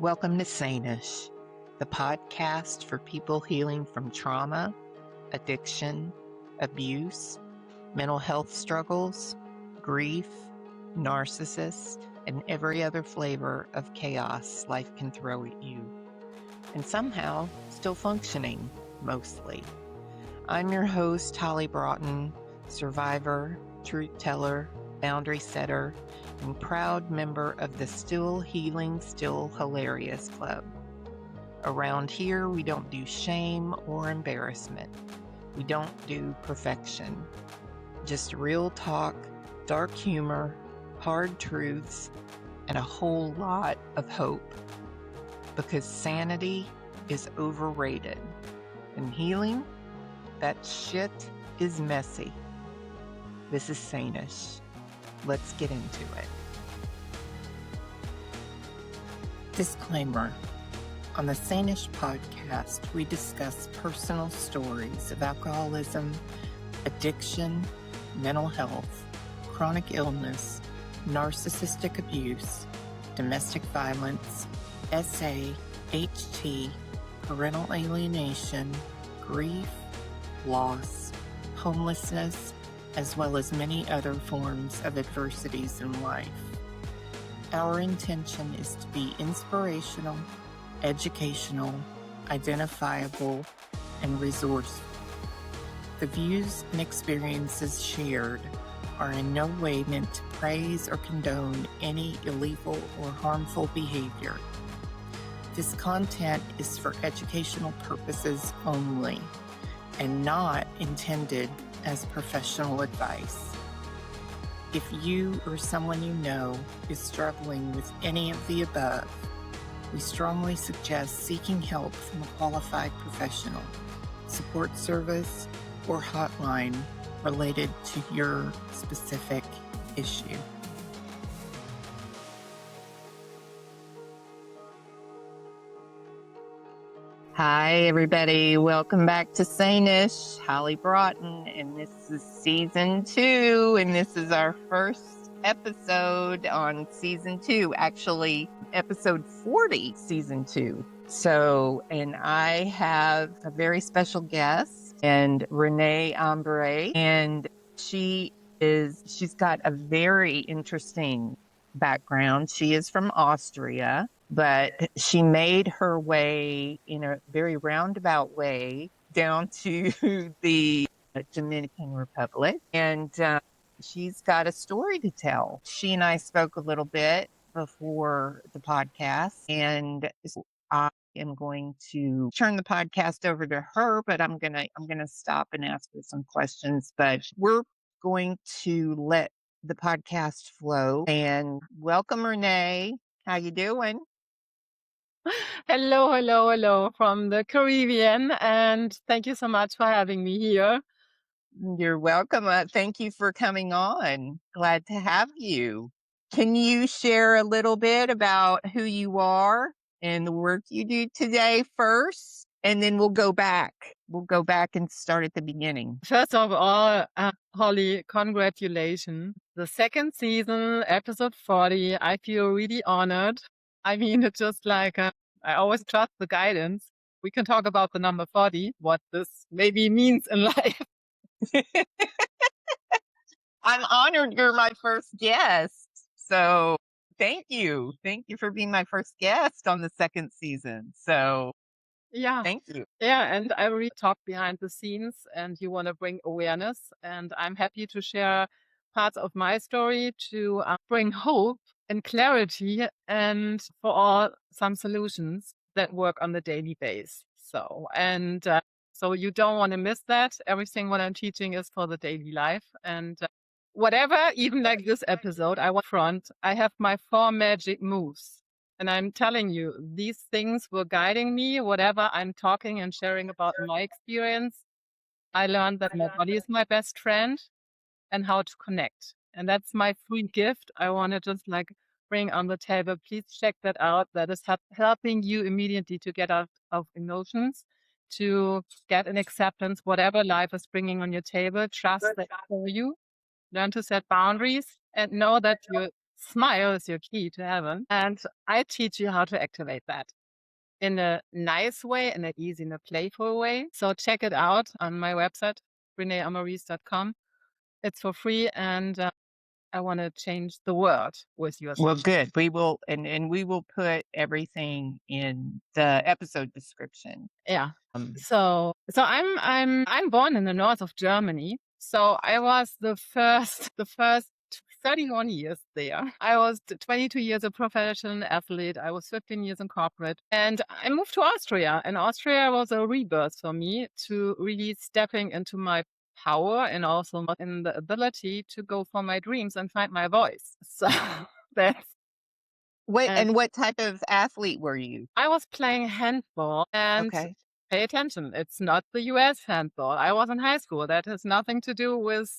Welcome to Sane-ish, the podcast for people healing from trauma, addiction, abuse, mental health struggles, grief, narcissists, and every other flavor of chaos life can throw at you. And somehow still functioning, mostly. I'm your host, Holly Broughton, survivor, truth teller, boundary setter, and proud member of the Still Healing, Still Hilarious Club. Around here, we don't do shame or embarrassment. We don't do perfection. Just real talk, dark humor, hard truths, and a whole lot of hope. Because sanity is overrated. And healing, that shit is messy. This is Sane-ish. Let's get into it. Disclaimer. On the Sane-ish podcast, we discuss personal stories of alcoholism, addiction, mental health, chronic illness, narcissistic abuse, domestic violence, SA, HT, parental alienation, grief, loss, homelessness, as well as many other forms of adversities in life. Our intention is to be inspirational, educational, identifiable, and resourceful. The views and experiences shared are in no way meant to praise or condone any illegal or harmful behavior. This content is for educational purposes only and not intended as professional advice. If you or someone you know is struggling with any of the above, we strongly suggest seeking help from a qualified professional, support service, or hotline related to your specific issue. Hi, everybody. Welcome back to Sane-ish. Holly Broughton, and this is season 2, and this is our first episode on season 2, actually episode 40, season 2. So, and I have a very special guest, and Renee Ambarees, and she's got a very interesting background. She is from Austria, but she made her way in a very roundabout way down to the Dominican Republic. And she's got a story to tell. She and I spoke a little bit before the podcast, and I am going to turn the podcast over to her, but I'm gonna stop and ask her some questions. But we're going to let the podcast flow. And welcome, Renee. How you doing? Hello from the Caribbean, and thank you so much for having me here. You're welcome. Thank you for coming on. Glad to have you. Can you share a little bit about who you are and the work you do today first? And then we'll go back. We'll go back and start at the beginning. First of all, Holly, congratulations. The second season, episode 40, I feel really honored. I mean, it's just like, I always trust the guidance. We can talk about the number 40, what this maybe means in life. I'm honored you're my first guest. So thank you. Thank you for being my first guest on the second season. So Yeah. thank you. Yeah, and I really talk behind the scenes, and you want to bring awareness, and I'm happy to share parts of my story to bring hope and clarity, and for all some solutions that work on the daily basis. So, and so you don't want to miss that. Everything what I'm teaching is for the daily life, and whatever, even like this episode, I have my 4 magic moves. And I'm telling you, these things were guiding me. Whatever I'm talking and sharing about my experience, I learned that my body is my best friend and how to connect. And that's my free gift. I want to just like bring on the table. Please check that out. That is helping you immediately to get out of emotions, to get an acceptance, whatever life is bringing on your table. Trust that for you. Learn to set boundaries and know that your smile is your key to heaven. And I teach you how to activate that in a nice way, in an easy, in a playful way. So check it out on my website, reneeambarees.com. It's for free, and I want to change the world with your. Well, good. We will, and we will put everything in the episode description. Yeah. So I'm born in the north of Germany. So I was the first 31 years there. I was 22 years a professional athlete. I was 15 years in corporate, and I moved to Austria. And Austria was a rebirth for me to really stepping into my power and also in the ability to go for my dreams and find my voice. So that's. And what type of athlete were you? I was playing handball, and Okay. pay attention, it's not the US handball. I was in high school. That has nothing to do with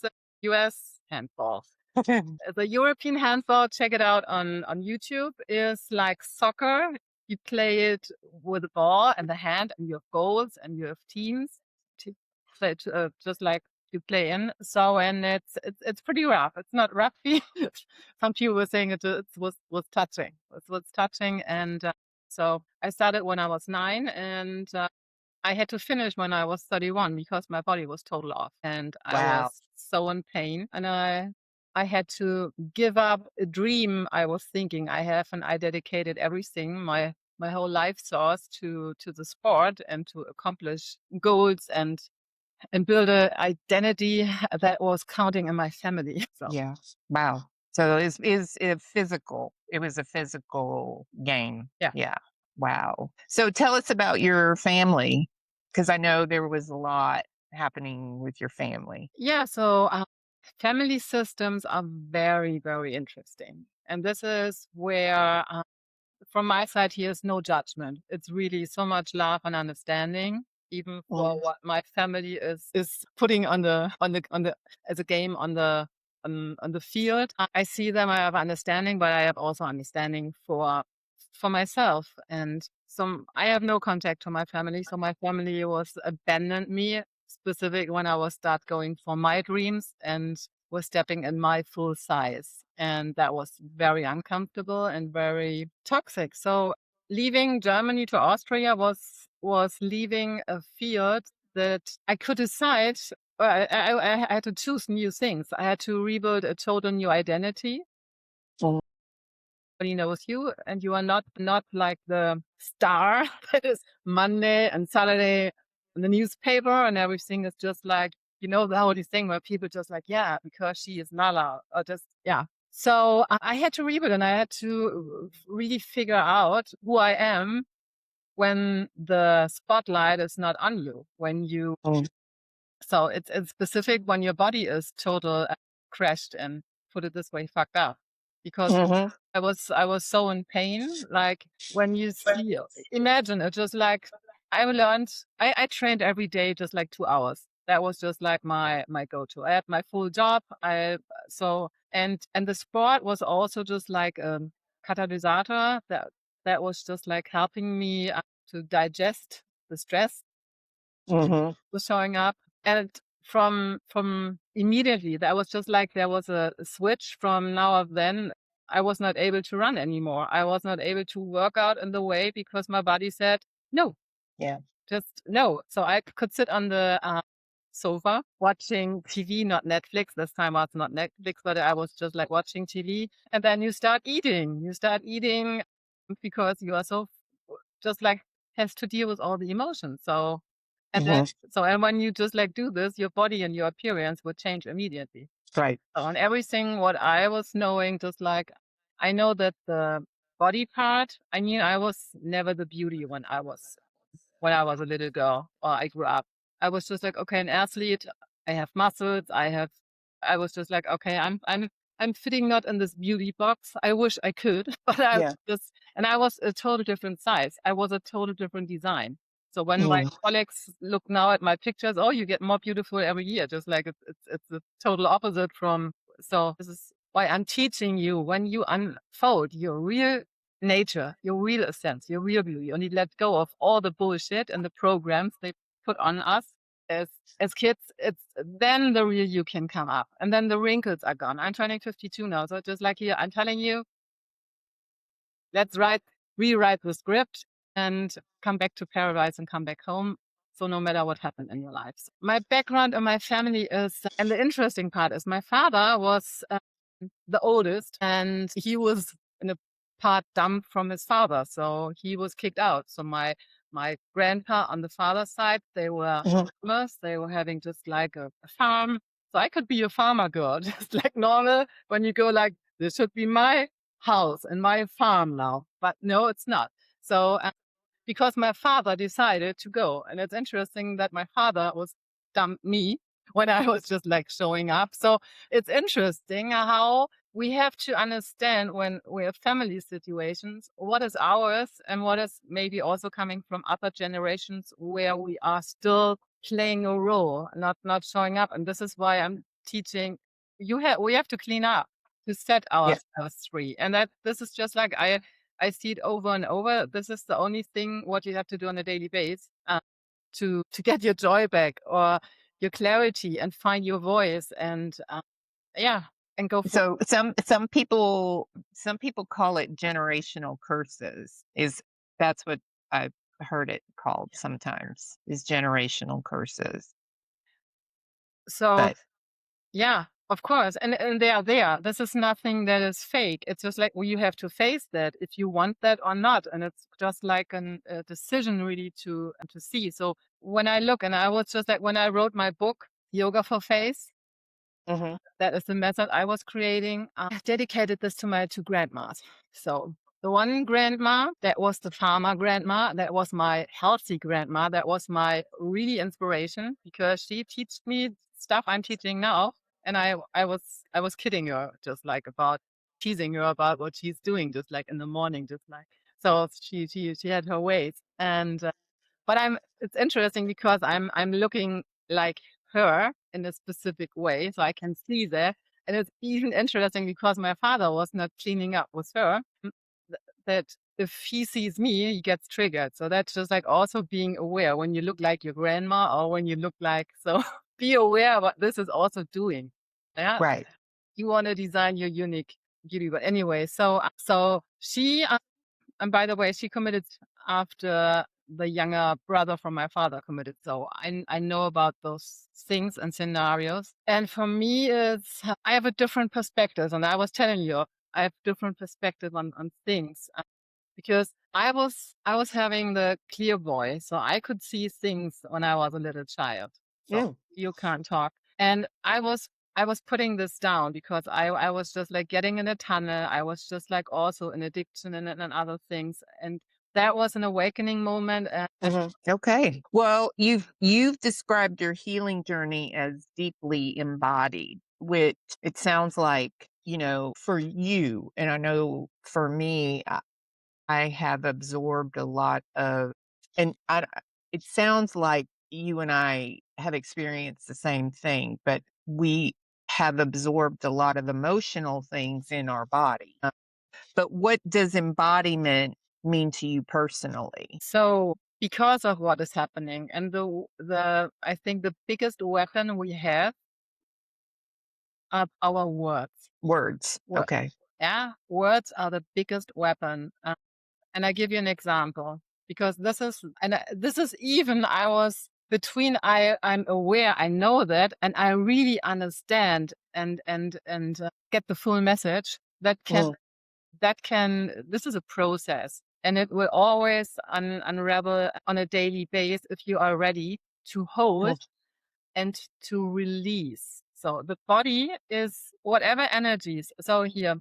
US handball. The European handball, check it out on YouTube, is like soccer. You play it with a ball and the hand, and you have goals and you have teams to play, just like you play in. So, and it's pretty rough. It's not rugby. Some people were saying it was touching. It was touching, and so I started when I was 9, and I had to finish when I was 31 because my body was total off, and I was so in pain, and I had to give up a dream I was thinking I have, and I dedicated everything, my whole life source to the sport and to accomplish goals and build an identity that was counting in my family. So. Yeah. Wow. So is it physical? It was a physical game. Yeah. Yeah. Wow. So tell us about your family, because I know there was a lot happening with your family. Yeah. So family systems are very, very interesting. And this is where, from my side, here is no judgment. It's really so much love and understanding, even for what my family is putting on the as a game on the field. I see them, I have understanding, but I have also understanding for myself. And so I have no contact to my family. So my family was abandoned me specific when I was start going for my dreams and was stepping in my full size. And that was very uncomfortable and very toxic. So leaving Germany to Austria was leaving a field that I could decide. I had to choose new things. I had to rebuild a total new identity. Everybody knows you, and you are not like the star that is Monday and Saturday in the newspaper, and everything is just like, the whole thing where people just like, yeah, because she is Nala, or just, yeah. So I had to rebuild, and I had to really figure out who I am when the spotlight is not on you, when you. So it's specific when your body is total crashed and, put it this way, fucked up, because I was so in pain. Like when you see, imagine it, just like I trained every day, just like 2 hours. That was just like my go-to. I had my full job. And the sport was also just like a catalysator that was just like helping me to digest the stress was showing up. And from immediately, that was just like there was a switch from now of then. I was not able to run anymore. I was not able to work out in the way because my body said no. Yeah. Just no. So I could sit on the sofa watching TV, not Netflix. This time was not Netflix, but I was just like watching TV. And then you start eating. You start eating because you are so just like has to deal with all the emotions. So and when you just like do this, your body and your appearance would change immediately. Right. So on everything, what I was knowing, just like I know that the body part. I mean, I was never the beauty when I was a little girl or I grew up. I was just like, okay, an athlete. I have muscles. I was just like, okay, I'm fitting not in this beauty box. I wish I could, but and I was a total different size. I was a total different design. So when my colleagues look now at my pictures, oh, you get more beautiful every year. Just like it's the total opposite from. So this is why I'm teaching you, when you unfold your real nature, your real essence, your real beauty, and you let go of all the bullshit and the programs they put on us. as kids, it's then the real you can come up, and then the wrinkles are gone. I'm turning 52 now, so just like here, I'm telling you, let's rewrite the script and come back to paradise and come back home. So no matter what happened in your lives. My background and my family is, and the interesting part is my father was the oldest, and he was in a part dumped from his father. So he was kicked out. So my grandpa on the father's side, they were farmers. They were having just like a farm. So I could be a farmer girl, just like normal. When you go like, this should be my house and my farm now. But no, it's not. So because my father decided to go. And it's interesting that my father was dumped me when I was just like showing up. So it's interesting how we have to understand when we have family situations, what is ours and what is maybe also coming from other generations where we are still playing a role, not showing up. And this is why I'm teaching we have to clean up to set ourselves free. And that this is just like I see it over and over. This is the only thing what you have to do on a daily basis to get your joy back or your clarity and find your voice and and go So some people call it generational curses. That's what I've heard it called sometimes, is generational curses. So But yeah, of course. And they are there. This is nothing that is fake. It's just like, well, you have to face that if you want that or not. And it's just like a decision really to see. So when I look, and I was just like, when I wrote my book, Yoga for Face, that is the method I was creating. I dedicated this to my two grandmas. So the one grandma, that was the farmer grandma, that was my healthy grandma, that was my really inspiration because she taught me stuff I'm teaching now. And I was kidding her, just like about teasing her about what she's doing, just like in the morning, just like so she had her ways. And but it's interesting because I'm looking like her in a specific way, so I can see that. And it's even interesting because my father was not cleaning up with her. That if he sees me, he gets triggered. So that's just like also being aware when you look like your grandma or when you look like so. Be aware what this is also doing. Yeah, right. you want to design your unique beauty. But anyway, so she and by the way, she committed after the younger brother from my father committed. So I know about those things and scenarios. And for me, I have a different perspective. And I was telling you, I have different perspective on things because I was having the clear boy, so I could see things when I was a little child. So you can't talk. And I was putting this down because I was just like getting in a tunnel. I was just like also in addiction and other things. And that was an awakening moment. Okay. Well, you've described your healing journey as deeply embodied, which it sounds like, for you, and I know for me, I have absorbed a lot of, and it sounds like you and I have experienced the same thing, but we have absorbed a lot of emotional things in our body. But what does embodiment mean to you personally? So because of what is happening and the I think the biggest weapon we have are our words. Words. Okay. Yeah, words are the biggest weapon. And I give you an example because this is even I was between I'm aware, I know that, and I really understand and get the full message that can this is a process and it will always unravel on a daily basis if you are ready to hold and to release. So the body is whatever energies. So here,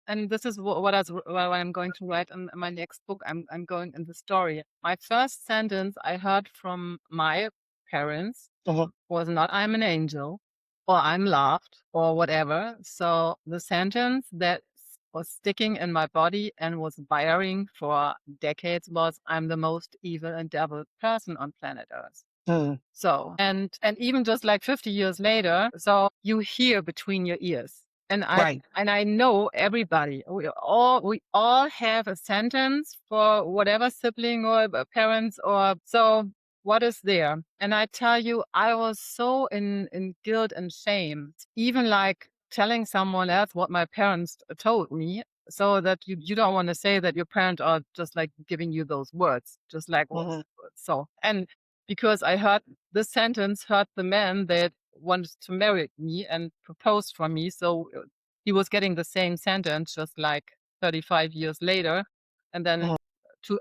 and this is what I'm going to write in my next book. I'm going in the story. My first sentence I heard from my parents was not "I'm an angel" or "I'm loved" or whatever. So the sentence that was sticking in my body and was wiring for decades was "I'm the most evil and devil person on planet Earth." So, and even just like 50 years later, so you hear between your ears. And I know everybody. We all have a sentence for whatever sibling or parents or so. what is there. And I tell you, I was so in guilt and shame, even like telling someone else what my parents told me, so that you don't want to say that your parents are just like giving you those words, just like Mhm. so. And because I heard this sentence, hurt the man that wanted to marry me and proposed for me. So he was getting the same sentence just like 35 years later. And then Mhm.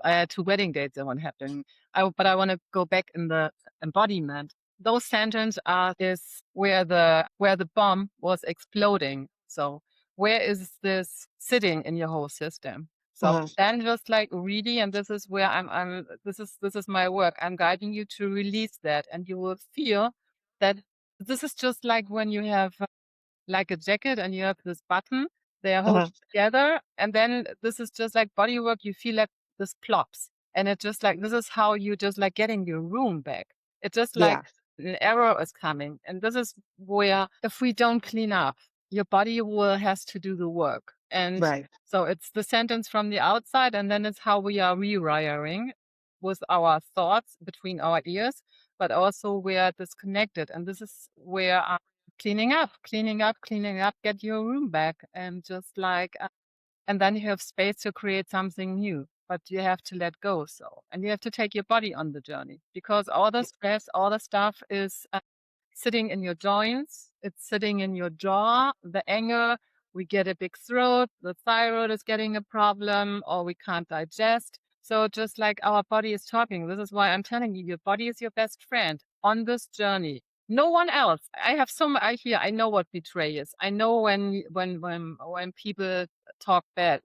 I had two wedding dates that one happening. But I want to go back in the embodiment. Those sentences are this where the bomb was exploding. So where is this sitting in your whole system? So Mhm. then just like really, and this is where this is my work. I'm guiding you to release that, and you will feel that this is just like when you have like a jacket and you have this button, they are held Mhm. together. And then this is just like body work. You feel like this plops. And it's just like, this is how you just like getting your room back. It's just like Yeah. an error is coming. And this is where if we don't clean up, your body will has to do the work. And Right. so it's the sentence from the outside, and then it's how we are rewiring with our thoughts between our ears, but also we are disconnected. And this is where cleaning up, cleaning up, cleaning up, get your room back, and just like, and then you have space to create something new. But you have to let go. So, and you have to take your body on the journey, because all the stress, all the stuff is sitting in your joints. It's sitting in your jaw, the anger. We get a big throat. The thyroid is getting a problem, or we can't digest. So just like our body is talking, this is why I'm telling you, your body is your best friend on this journey. No one else. I have so much. I know what betray is. I know when people talk bad.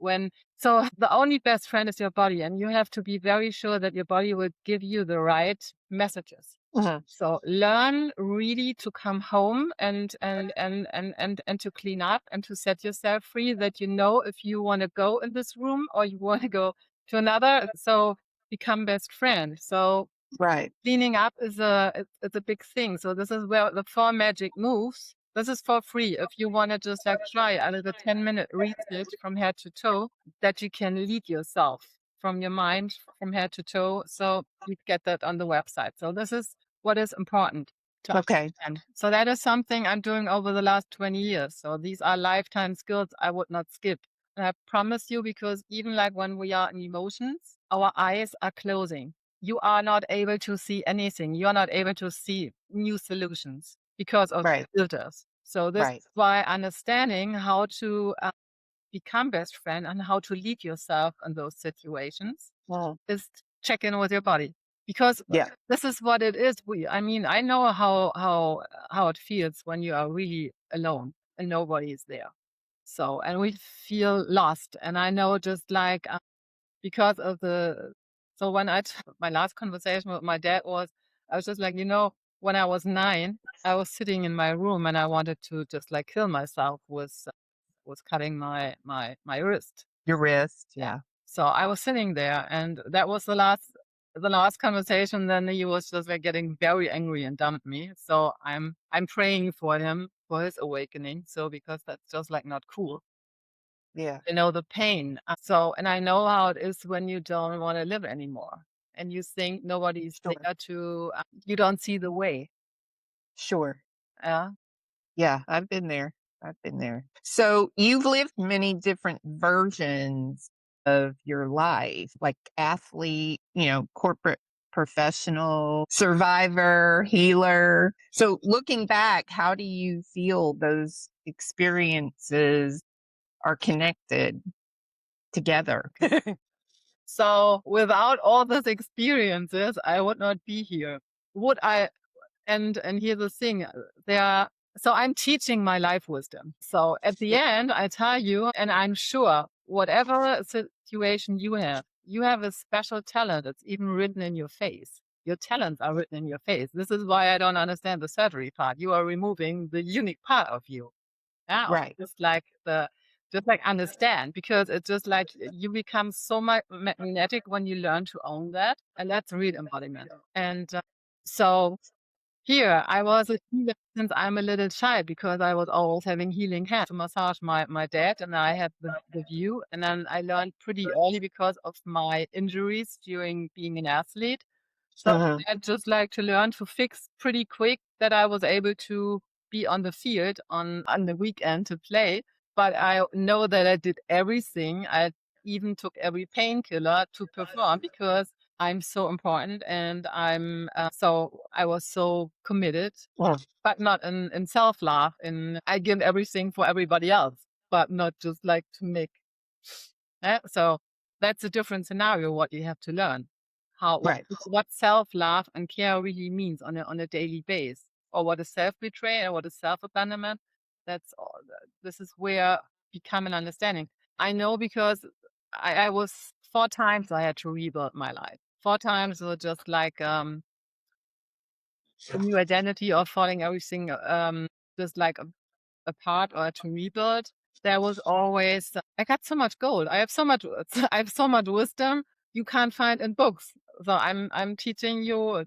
So the only best friend is your body, and you have to be very sure that your body will give you the right messages. Mhm. So learn really to come home and to clean up and to set yourself free, that you know if you want to go in this room or you want to go to another. So become best friend. So Right. cleaning up is it's a big thing. So this is where the 4 magic moves. This is for free. If you want to just like try a little 10-minute research from head to toe, that you can lead yourself from your mind from head to toe. So you get that on the website. So this is what is important to Okay. understand. So that is something I'm doing over the last 20 years. So these are lifetime skills I would not skip. And I promise you, because even like when we are in emotions, our eyes are closing. You are not able to see anything. You are not able to see new solutions because of Right. filters. So this Right. is why understanding how to become best friend and how to lead yourself in those situations Mhm. is check in with your body, because Yeah. this is what it is. I mean, I know how it feels when you are really alone and nobody is there. So, and we feel lost. And I know just like because of the so when my last conversation with my dad was, I was just like, when I was 9, I was sitting in my room and I wanted to just like kill myself with was cutting my wrist. Your wrist. Yeah. So I was sitting there, and that was the last conversation. Then he was just like getting very angry and dumped me. So I'm praying for him for his awakening. So because that's just like not cool. Yeah. The pain. So, and I know how it is when you don't want to live anymore and you think nobody's Sure. there to, you don't see the way. Sure. Yeah. Yeah. I've been there. I've been there. So you've lived many different versions of your life, like athlete, corporate professional, survivor, healer. So looking back, how do you feel those experiences are connected together? So without all these experiences, I would not be here. Would I? And here's the thing, so I'm teaching my life wisdom. So at the end, I tell you, and I'm sure whatever situation you have a special talent. It's even written in your face. Your talents are written in your face. This is why I don't understand the surgery part. You are removing the unique part of you. Yeah, Right. just like understand, because it's just like you become so magnetic when you learn to own that, and that's real embodiment. And so here I was a healer since I'm a little child, because I was always having healing hands to massage my dad, and I had the view, and then I learned pretty early because of my injuries during being an athlete So I just like to learn to fix pretty quick that I was able to be on the field on the weekend to play. But I know that I did everything. I even took every painkiller to perform because I'm so important and so I was so committed, but not in self-love. And I give everything for everybody else, but not just like to make. So that's a different scenario, what you have to learn. What self-love and care really means on a daily basis, or what is self-betrayal, or what is self-abandonment. That's all. This is where become an understanding. I know because I was 4 times I had to rebuild my life. 4 times were just like a new identity or falling everything just like apart or to rebuild. There was always I got so much gold. I have so much I have so much wisdom you can't find in books. So I'm teaching you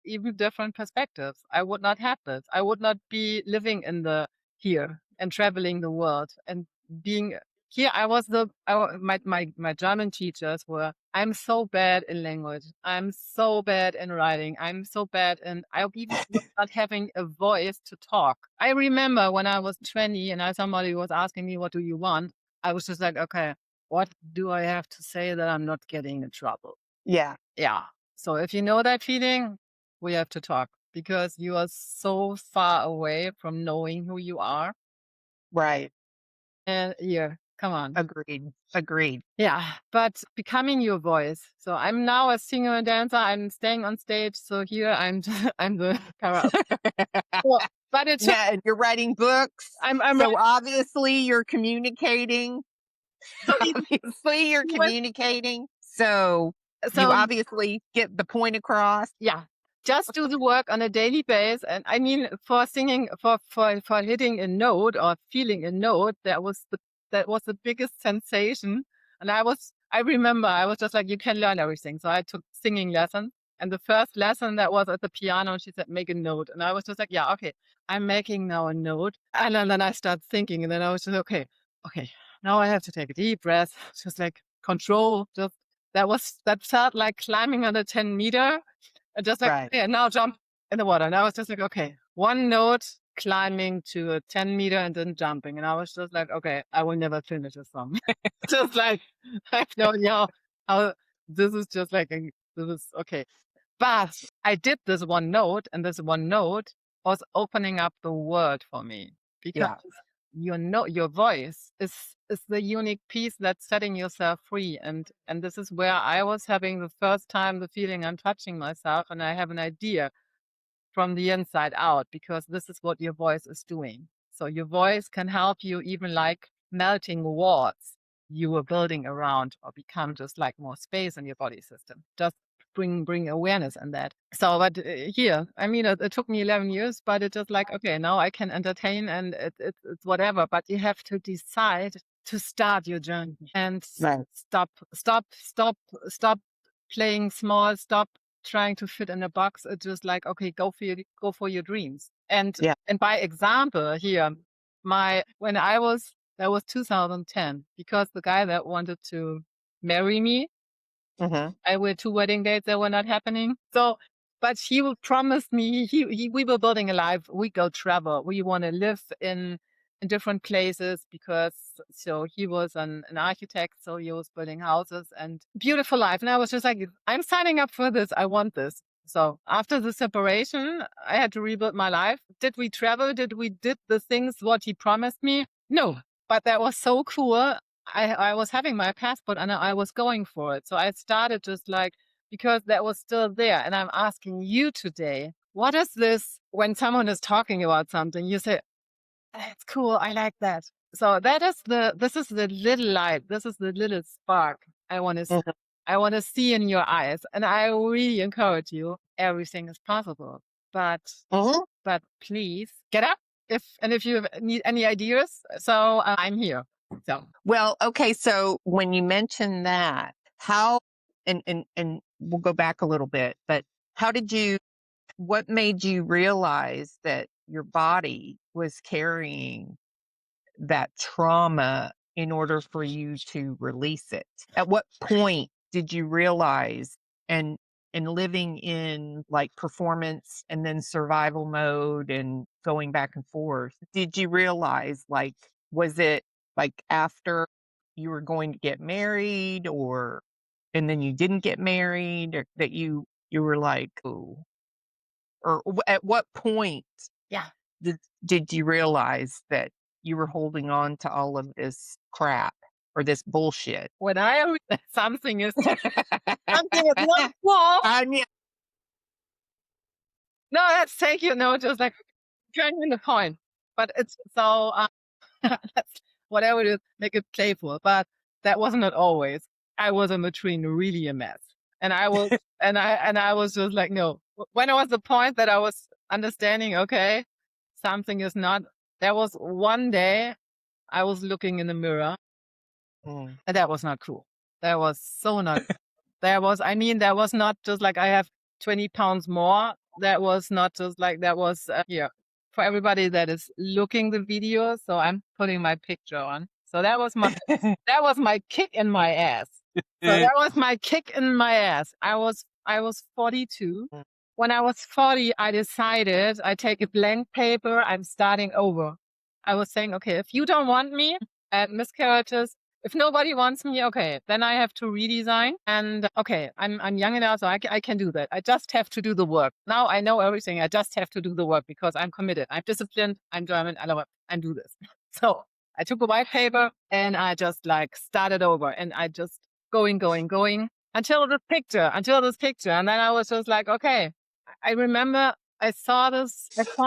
even different perspectives. I would not have this. I would not be living in the here and traveling the world and being here. My German teachers were, I'm so bad in language. I'm so bad in writing. I'm so bad in, I even was not having a voice to talk. I remember when I was 20 and somebody was asking me, what do you want? I was just like, okay, what do I have to say that I'm not getting in trouble? Yeah. Yeah. So if you know that feeling, we have to talk because you are so far away from knowing who you are. Right. And yeah, come on. Agreed. Yeah, but becoming your voice. So I'm now a singer and dancer. I'm staying on stage. So here I'm I'm the character. Well, but it took, Yeah, and you're writing books. I'm So obviously you're communicating. Obviously you're communicating. So you obviously get the point across. Yeah. Just do the work on a daily basis. And I mean, for singing, for hitting a note or feeling a note, that was the biggest sensation. And I remember I was just like, you can learn everything. So I took singing lessons. And the first lesson that was at the piano, and she said, make a note. And I was just like, yeah, okay, I'm making now a note. And then I start thinking, and then I was just, okay, now I have to take a deep breath. Just like control, that felt like climbing on a 10-meter. And just like, okay, now jump in the water. And I was just like, okay, one note climbing to a 10-meter and then jumping. And I was just like, okay, I will never finish this song. Just like, I don't know how this is just like, this is okay. But I did this one note, and this one note was opening up the world for me because your voice is the unique piece that's setting yourself free. And this is where I was having the first time the feeling I'm touching myself and I have an idea from the inside out, because this is what your voice is doing. So your voice can help you even like melting walls you were building around, or become just like more space in your body system. Just bring awareness in that. So, but here, I mean, it took me 11 years, but it's just like, okay, now I can entertain and it's whatever, but you have to decide to start your journey and stop playing small, stop trying to fit in a box. It's just like, okay, go for your dreams. And by example here, that was 2010, because the guy that wanted to marry me, I were 2 wedding dates that were not happening. So, but he will promise me, we were building a life. We go travel. We want to live in different places, because so he was an architect. So he was building houses and beautiful life. And I was just like, I'm signing up for this. I want this. So after the separation, I had to rebuild my life. Did we travel? Did the things what he promised me? No, but that was so cool. I was having my passport and I was going for it. So I started just like, because that was still there. And I'm asking you today, what is this when someone is talking about something, you say, that's cool. I like that. So this is the little light. This is the little spark I want to I want to see in your eyes. And I really encourage you, everything is possible. But please get up if you need any ideas. So I'm here. So well, okay. So when you mentioned that, how and we'll go back a little bit, but what made you realize that your body was carrying that trauma in order for you to release it? At what point did you realize and and living in like performance and then survival mode and going back and forth. Did you realize, like, was it like after you were going to get married, or and then you didn't get married, or that you were like, oh, or at what point Yeah. did did you realize that you were holding on to all of this crap or this bullshit? When I read that something is not wrong. I mean, No, that's thank you. No, just like turning the point. But it's so that's whatever it is, make it playful. But that wasn't it always. I was in between really a mess. And I was and I was just like, no. When it was the point that I was understanding, okay, something is not, there was one day I was looking in the mirror mm, and that was not cool. That was so not there was not just like I have 20 pounds more. That was not just like that was here for everybody that is looking the video. So I'm putting my picture on. So that was my kick in my ass. So that was my kick in my ass. I was 42. mm. When I was 40, I decided I take a blank paper. I'm starting over. I was saying, okay, if you don't want me and miscarriages, if nobody wants me, okay, then I have to redesign. And okay, I'm young enough, so I can do that. I just have to do the work. Now I know everything. I just have to do the work because I'm committed. I'm disciplined. I'm German. I love it. I do this. So I took a white paper and I just like started over, and I just going until this picture. And then I was just like, okay, I remember I saw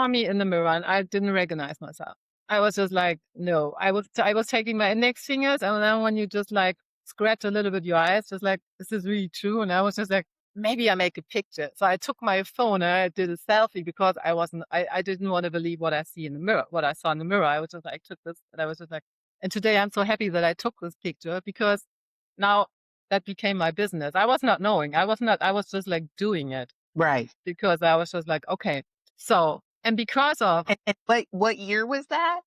me in the mirror and I didn't recognize myself. I was just like, no, I was taking my index fingers, and then when you just like scratch a little bit your eyes, just like, this is really true. And I was just like, maybe I make a picture. So I took my phone and I did a selfie because I didn't want to believe what I see in the mirror, what I saw in the mirror. I was just like, took this, and I was just like, and today I'm so happy that I took this picture because now that became my business. I was not knowing. I was just like doing it Right. because I was just like, okay. So, and because of And what year was that?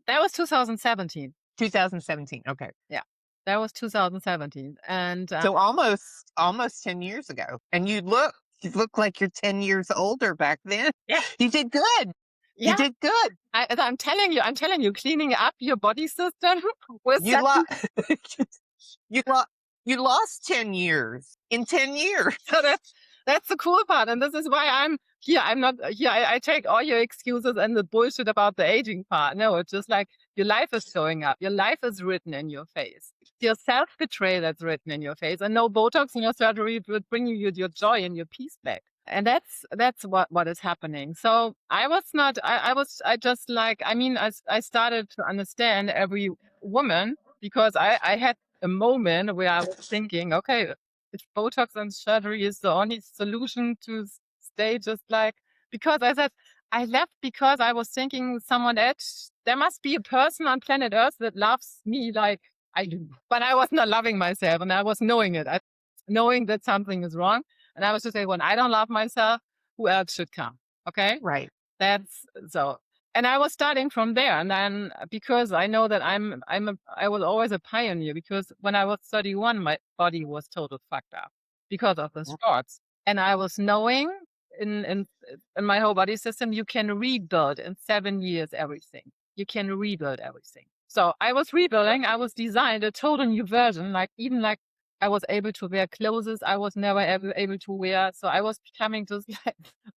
that was 2017. 2017. Okay. Yeah, that was 2017. And So almost 10 years ago. And you look like you're 10 years older back then. yeah, You did good. You yeah, did good. I'm telling you, cleaning up your body system with You lost you lost you lost 10 years in 10 years. so that's the cool part, and this is why I'm here. I'm not here. I take all your excuses and the bullshit about the aging part. No, it's just like your life is showing up. Your life is written in your face. Your self betrayal that's written in your face, and no Botox in your surgery would bring you your joy and your peace back. And that's what is happening. So I was not. I just like. I mean, I started to understand every woman because I had a moment where I was thinking, okay, if Botox and surgery is the only solution to stay just like, because I said, I left because I was thinking someone else, there must be a person on planet Earth that loves me like I do. But I was not loving myself and I was knowing it, knowing that something is wrong. And I was just saying, when I don't love myself, who else should come? Okay. Right. That's so. And I was starting from there. And then because I know that I was always a pioneer, because when I was 31, my body was total fucked up because of the sports. And I was knowing in my whole body system, you can rebuild in 7 years everything. You can rebuild everything. So I was rebuilding. I was designed a total new version. Like even like I was able to wear clothes I was never ever able to wear. So I was becoming just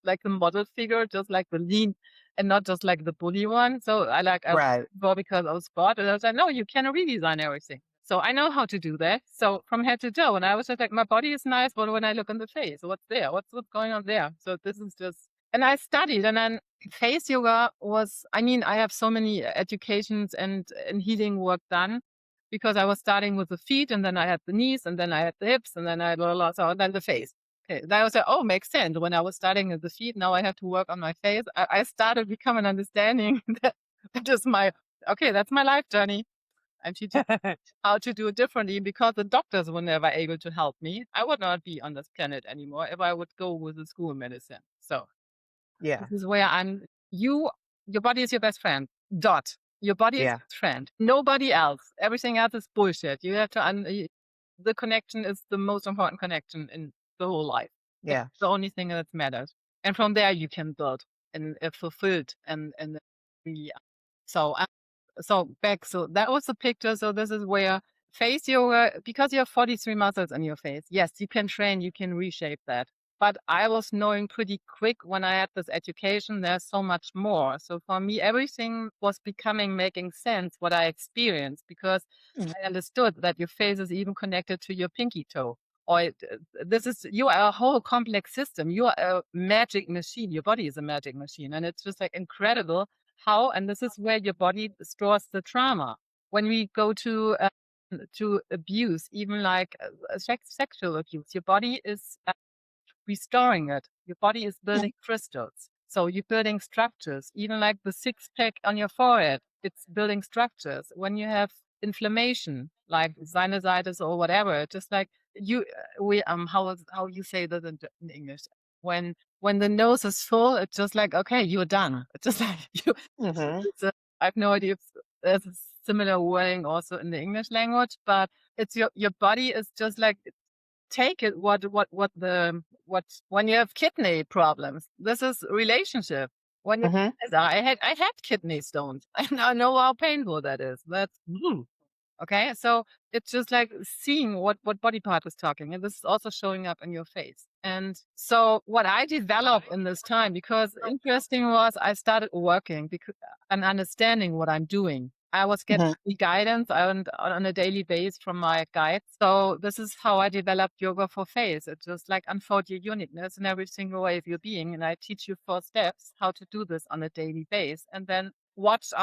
like the model figure, just like the lean and not just like the bully one. So I Right. well, because of sport. And I was like, no, you can redesign everything. So I know how to do that. So from head to toe. And I was just like, my body is nice, but when I look in the face, what's there? What's going on there? So this is just, and I studied, and then face yoga was, I mean, I have so many educations and healing work done because I was starting with the feet, and then I had the knees, and then I had the hips, and then I had blah, blah, blah, so then the face. Okay, then I was like, oh, makes sense. When I was starting at the feet, now I have to work on my face. I started becoming understanding that is that's my life journey. I'm teaching how to do it differently because the doctors were never able to help me. I would not be on this planet anymore if I would go with the school of medicine. So Yeah. this is where your body is your best friend. Dot. Your body is your best friend. Nobody else. Everything else is bullshit. You have to, the connection is the most important connection in the whole life. Yeah. It's the only thing that matters. And from there you can build and fulfilled and really. So so back. So that was the picture. So this is where face yoga, because you have 43 muscles in your face. Yes, you can train, you can reshape that. But I was knowing pretty quick when I had this education, there's so much more. So for me, everything was making sense, what I experienced, because Mhm. I understood that your face is even connected to your pinky toe. Or you are a whole complex system. You are a magic machine. Your body is a magic machine. And it's just like incredible how, and this is where your body stores the trauma. When we go to abuse, even like sexual abuse, your body is restoring it. Your body is building crystals. So you're building structures, even like the six pack on your forehead, it's building structures. When you have inflammation, like sinusitis or whatever, just like how you say that in English? When the nose is full, it's just like, okay, you're done. It's just like Mhm. I have no idea if there's a similar wording also in the English language, but it's your body is just like, take it what when you have kidney problems. This is relationship. When you Mhm. I had kidney stones. I know how painful that is. That's okay. So it's just like seeing what body part is talking, and this is also showing up in your face. And so what I developed in this time, because interesting was I started working because and understanding what I'm doing. I was getting Mhm. guidance on a daily basis from my guides. So this is how I developed yoga for face. It's just like unfold your uniqueness in every single way of your being. And I teach you 4 steps how to do this on a daily basis. And then watch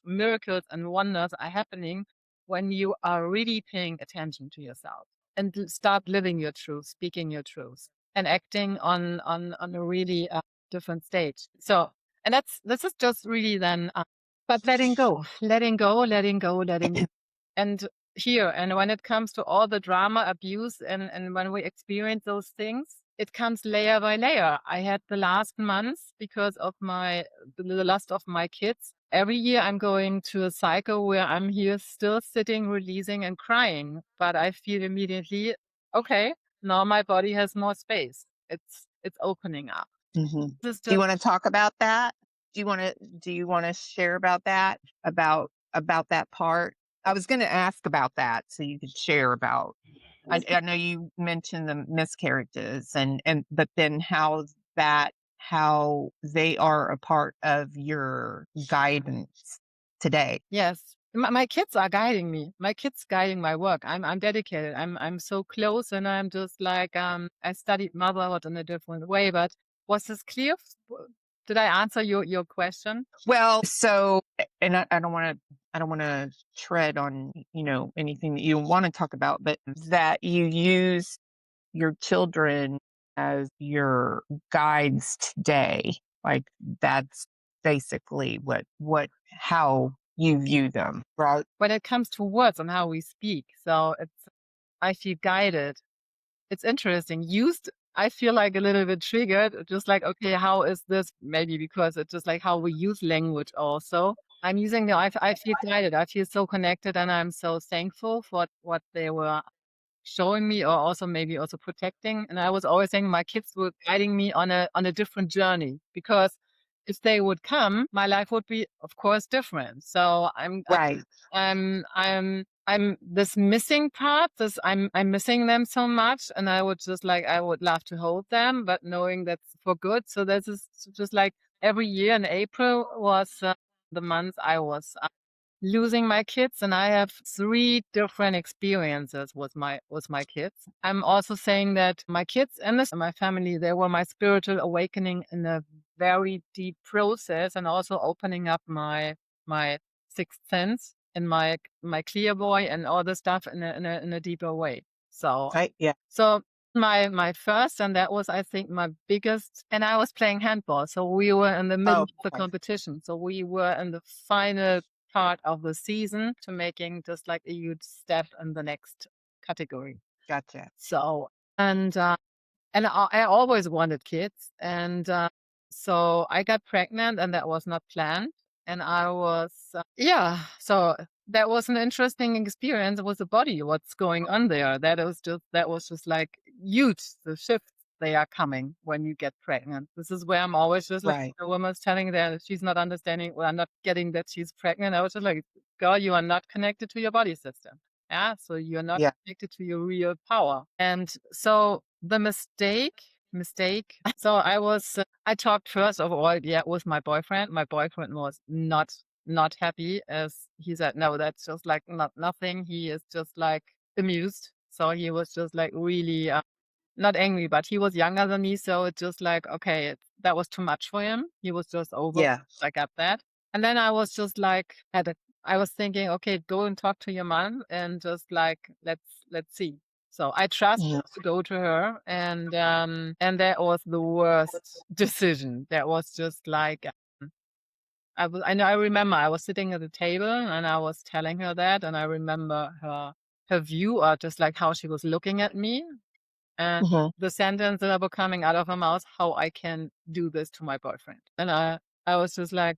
miracles and wonders are happening when you are really paying attention to yourself and start living your truth, speaking your truth, and acting on a really different stage. So, and this is just really then, but letting go, letting go, letting go, letting go. And here, and when it comes to all the drama, abuse, and when we experience those things, it comes layer by layer. I had the last months because of the loss of my kids. Every year I'm going to a cycle where I'm here still sitting, releasing and crying, but I feel immediately, okay, now my body has more space. It's opening up. Mhm. This is Do you just want to talk about that? Do you want to share about that? About that part? I was going to ask about that so you could share about. I know you mentioned the miscarriages and but then how they are a part of your guidance today. yes. My kids are guiding me. My kids guiding my work. I'm dedicated. I'm so close, and I'm just like I studied motherhood in a different way. But was this clear? Did I answer your question? Well, so and I don't want to tread on, anything that you want to talk about, but that you use your children as your guides today. Like that's basically how you view them, right? When it comes to words and how we speak, so I feel guided. It's interesting. Used, I feel like a little bit triggered, just like, okay, how is this? Maybe because it's just like how we use language also. I'm using I feel guided. I feel so connected, and I'm so thankful for what they were showing me, or also maybe also protecting. And I was always saying my kids were guiding me on a different journey, because if they would come, my life would be, of course, different. So Right. I'm this missing part. I'm missing them so much, and I would love to hold them, but knowing that's for good. So this is just like every year in April was the month I was losing my kids, and I have 3 different experiences with my kids. I'm also saying that my kids and my family, they were my spiritual awakening in a very deep process, and also opening up my sixth sense and my clear boy and all the stuff in a deeper way. So Right. Yeah. so my first, and that was I think my biggest, and I was playing handball. So we were in the middle Oh, of the okay. competition. So we were in the final part of the season to making just like a huge step in the next category. Gotcha. So and I always wanted kids, and so I got pregnant, and that was not planned. And I was yeah, so that was an interesting experience with the body. What's going on there? That was just like huge. The shift. they are coming when you get pregnant. This is where I'm always just like, Right. the woman's telling that she's not understanding or not getting that she's pregnant. I was just like, girl, you are not connected to your body system. Yeah. So you're not Yeah. connected to your real power. And so the mistake. So I talked first of all, yeah, with my boyfriend. My boyfriend was not happy, as he said, no, that's just like nothing. He is just like amused. So he was just like really not angry, but he was younger than me. So it's just like, okay, that was too much for him. He was just over. Yeah. I got that. And then I was just like, I was thinking, okay, go and talk to your mom and just like, let's see. So I trusted Yeah. to go to her, and that was the worst decision. That was just like, I know, I remember I was sitting at the table and I was telling her that, and I remember her view, or just like how she was looking at me, and Hmm. the sentence that were coming out of her mouth, how I can do this to my boyfriend. And I was just like,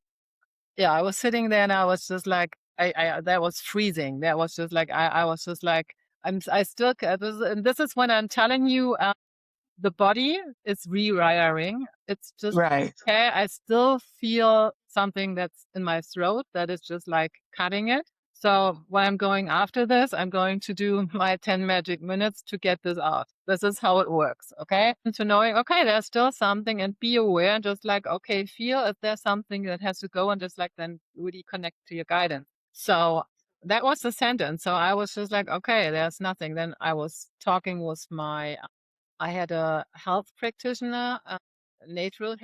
yeah, I was sitting there and I was just like, that was freezing. That was just like, I was just like, I still, this is when I'm telling you, the body is rewiring. It's just, Right. okay, I still feel something that's in my throat that is just like cutting it. So when I'm going after this, I'm going to do my 10 magic minutes to get this out. This is how it works. Okay. And to knowing, okay, there's still something, and be aware, and just like, okay, feel if there's something that has to go, and just like then really connect to your guidance. So that was the sentence. So I was just like, okay, there's nothing. Then I was talking with I had a health practitioner, a natural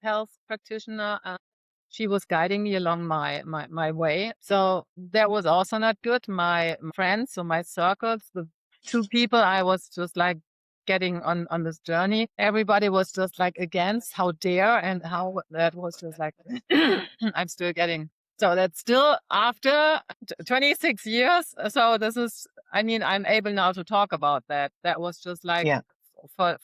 health practitioner. She was guiding me along my way. So that was also not good. My friends, so my circles, the two people I was just like getting on this journey, everybody was just like against, how dare, and how that was just like, I'm still getting. So that's still after 26 years. So this is, I mean, I'm able now to talk about that. That was just like, Yeah. for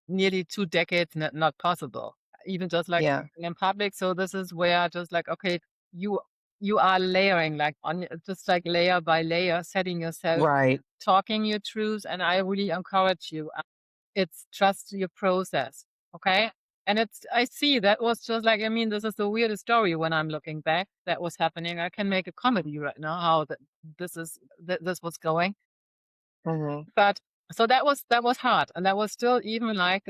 nearly 2 decades, not possible. Even just like Yeah. in public. So this is where just like, okay, you you are layering, like on just like layer by layer, setting yourself, Right. talking your truth. And I really encourage you. It's trust your process. Okay. And I see that was just like, I mean, this is the weirdest story when I'm looking back that was happening. I can make a comedy right now, how this was going. Hmm. But so that was hard, and that was still even like,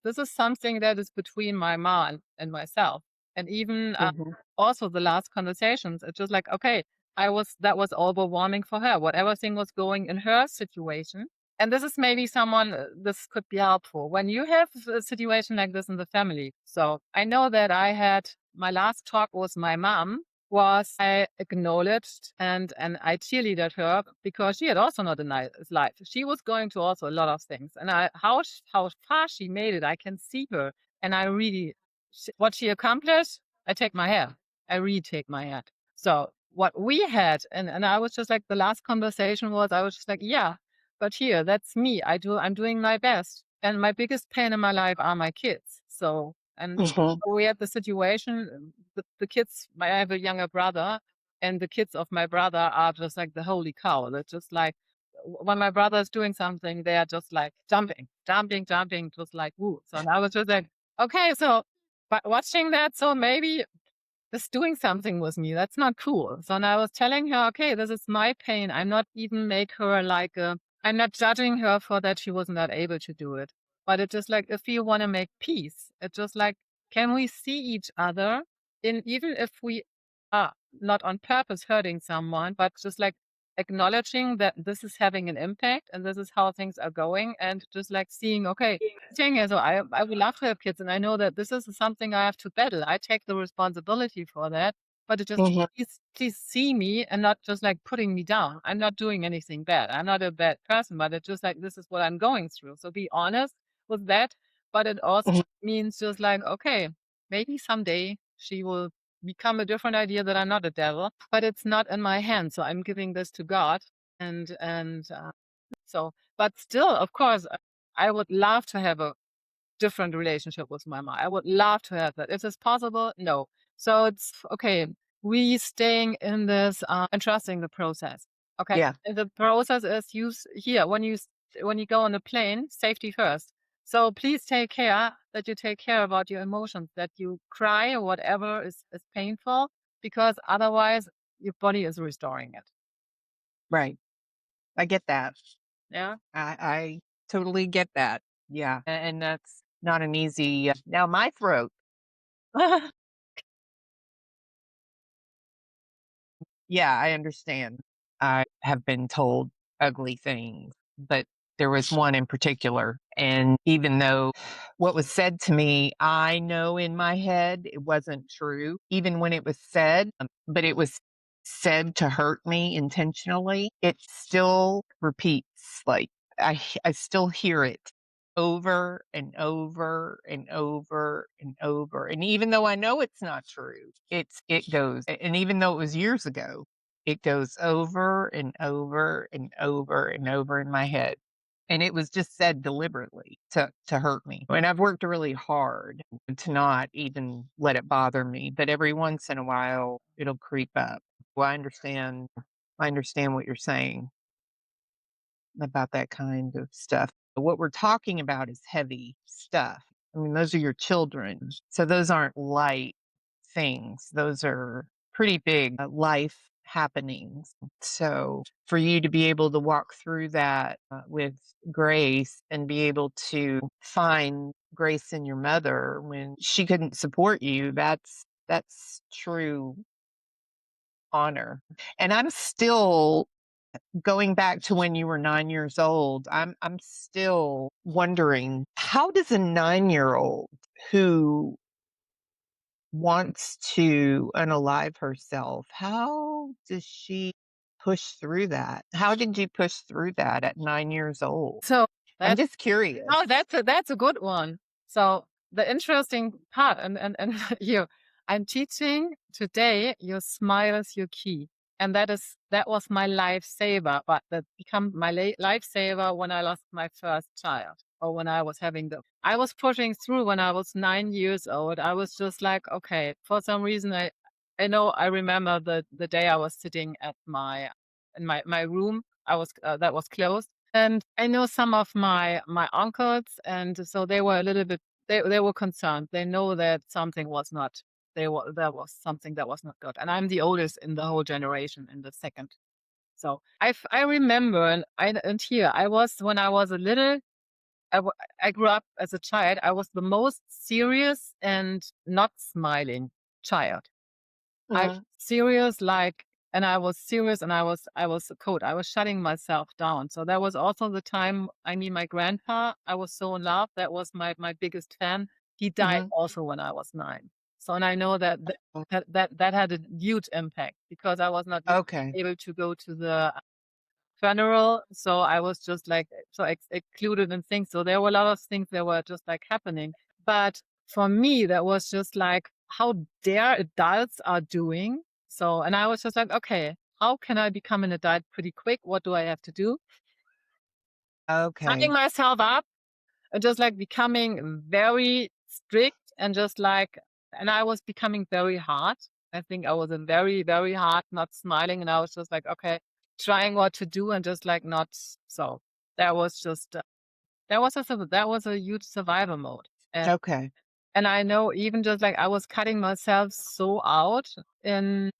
this is something that is between my mom and myself, and even Hmm. also the last conversations. It's just like, okay, that was overwhelming for her. Whatever thing was going in her situation, and this is maybe someone, this could be helpful when you have a situation like this in the family. So I know that I had my last talk with my mom, was I acknowledged and I cheerleaded her, because she had also not a nice life. She was going to also a lot of things, and how far she made it, I can see her, and I really, what she accomplished, I take my hat. I retake my hat. So what we had, and I was just like, the last conversation was, I was just like, yeah, but here, that's me. I'm doing my best, and my biggest pain in my life are my kids. So, and Hmm. we had the situation, the kids, I have a younger brother, and the kids of my brother are just like the holy cow. They're just like, when my brother is doing something, they are just like jumping, just like, woo. So I was just like, okay, so, but watching that, so maybe this doing something with me. That's not cool. So now I was telling her, okay, this is my pain. I'm not even make her like I'm not judging her for that she was not able to do it. But it's just like, if you want to make peace, it's just like, can we see each other in, even if we are not on purpose hurting someone, but just like acknowledging that this is having an impact and this is how things are going, and just like seeing, okay, thing is, so I would love to have kids, and I know that this is something I have to battle. I take the responsibility for that, but it just, Hmm. please see me and not just like putting me down. I'm not doing anything bad. I'm not a bad person, but it's just like, this is what I'm going through. So be honest with that. But it also means just like, okay, maybe someday she will become a different idea, that I'm not a devil, but it's not in my hands. So I'm giving this to God, and so, but still, of course, I would love to have a different relationship with my mom. I would love to have that. If it's possible, no. So it's okay. We staying in this and trusting the process. Okay. Yeah. And the process is, here when you when you go on a plane, safety first. So please take care that you take care about your emotions, that you cry or whatever is painful, because otherwise your body is restoring it. Right. I get that. Yeah. I totally get that. Yeah. And that's not an easy. Now, my throat. Yeah, I understand. I have been told ugly things, but there was one in particular. And even though what was said to me, I know in my head it wasn't true, even when it was said, but it was said to hurt me intentionally, it still repeats. Like I still hear it over and over and over and over. And even though I know it's not true, it goes. And even though it was years ago, it goes over and over and over and over in my head. And it was just said deliberately to hurt me. And I've worked really hard to not even let it bother me. But every once in a while it'll creep up. Well, I understand what you're saying about that kind of stuff. What we're talking about is heavy stuff. I mean, those are your children. So those aren't light things. Those are pretty big life happenings. So for you to be able to walk through that with grace and be able to find grace in your mother when she couldn't support you, that's true honor. And I'm still going back to when you were 9 years old, I'm still wondering, how does a 9-year-old who wants to unalive herself, how does she push through that? How did you push through that at 9 years old? So I'm that's just curious. oh, that's a good one. So the interesting part, and you, I'm teaching today. Your smile is your key, and that was my lifesaver. But that became my lifesaver when I lost my first child, or when I was having the. I was pushing through when I was 9 years old. I was just like, okay, for some reason, I know I remember the day I was sitting at my in my room. I was that was closed. And I know some of my uncles, and so they were a little bit they were concerned. They know that something was not there was something that was not good. And I'm the oldest in the whole generation, in the second. So I remember, and here I was when I was a little. I grew up as a child. I was the most serious and not smiling child. I Mhm, serious like and I was serious, and I was a code. I was shutting myself down. So that was also the time I mean my grandpa, I was so in love. That was my biggest fan. He died mhm. also when I was 9. So and I know that Oh, that had a huge impact because I was not okay. able to go to the funeral. So I was just like so excluded and things. So there were a lot of things that were just like happening. But for me, that was just like how dare adults are doing. So, and I was just like, okay, how can I become an adult pretty quick? What do I have to do? Setting Okay. myself up and just like becoming very strict and just like, and I was becoming very hard. I think I was a very, very hard, not smiling. And I was just like, okay, trying what to do and just like not. So that was just, that was a huge survival mode. Okay. And I know even just like I was cutting myself so out